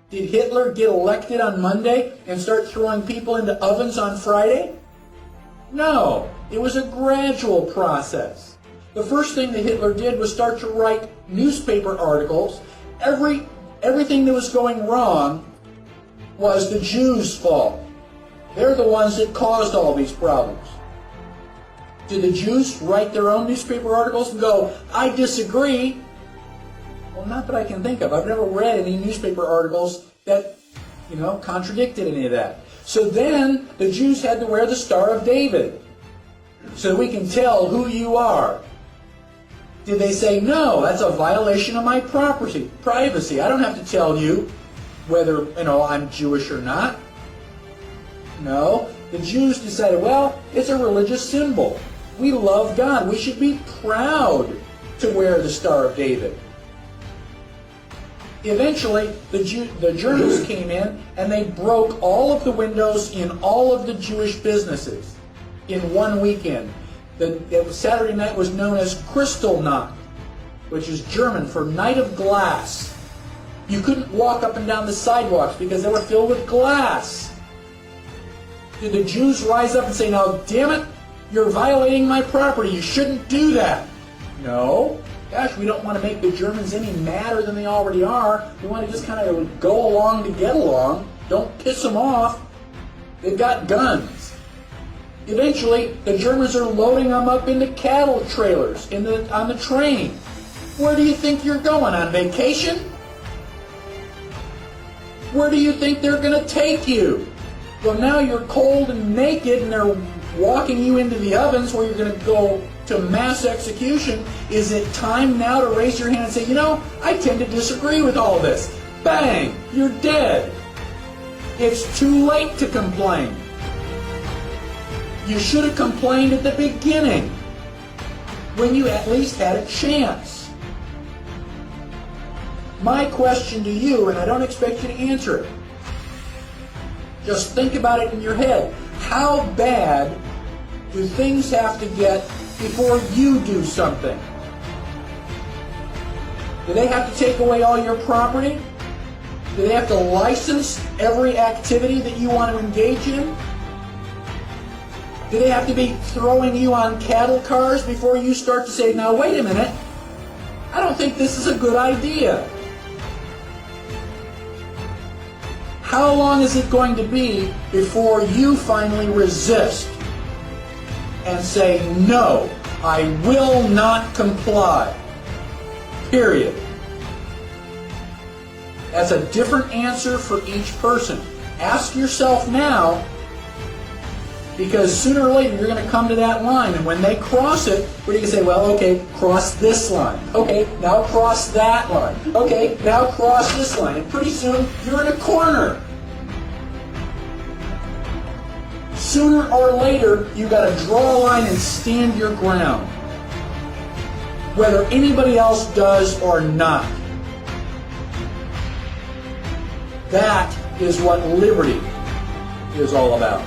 Did Hitler get elected on Monday and start throwing people into ovens on Friday? No, it was a gradual process. The first thing that Hitler did was start to write newspaper articles. Everything that was going wrong was the Jews' fault. They're the ones that caused all these problems. Did the Jews write their own newspaper articles and go, I disagree? Well, not that I can think of. I've never read any newspaper articles that, contradicted any of that. So then the Jews had to wear the Star of David so that we can tell who you are. Did they say, no, that's a violation of my privacy. I don't have to tell you whether, I'm Jewish or not. No, the Jews decided, well, it's a religious symbol. We love God. We should be proud to wear the Star of David. Eventually, the Germans came in and they broke all of the windows in all of the Jewish businesses in one weekend. Saturday night was known as Kristallnacht, which is German for Night of Glass. You couldn't walk up and down the sidewalks because they were filled with glass. Did the Jews rise up and say, now, damn it, you're violating my property, you shouldn't do that? No. Gosh, we don't want to make the Germans any madder than they already are. We want to just kind of go along to get along. Don't piss them off. They've got guns. Eventually, the Germans are loading them up into cattle trailers on the train. Where do you think you're going? On vacation? Where do you think they're going to take you? Well, now you're cold and naked and they're walking you into the ovens where you're going to go to mass execution. Is it time now to raise your hand and say, I tend to disagree with all this? Bang! You're dead. It's too late to complain. You should have complained at the beginning when you at least had a chance. My question to you, and I don't expect you to answer it, just think about it in your head. How bad do things have to get before you do something? Do they have to take away all your property? Do they have to license every activity that you want to engage in? Do they have to be throwing you on cattle cars before you start to say, now wait a minute, I don't think this is a good idea? How long is it going to be before you finally resist and say, no, I will not comply? Period. That's a different answer for each person. Ask yourself now, because sooner or later you're going to come to that line, and when they cross it, what are you going to say? Well, okay, cross this line. Okay, now cross that line. Okay, now cross this line. And pretty soon you're in a corner. Sooner or later, you've got to draw a line and stand your ground, whether anybody else does or not. That is what liberty is all about.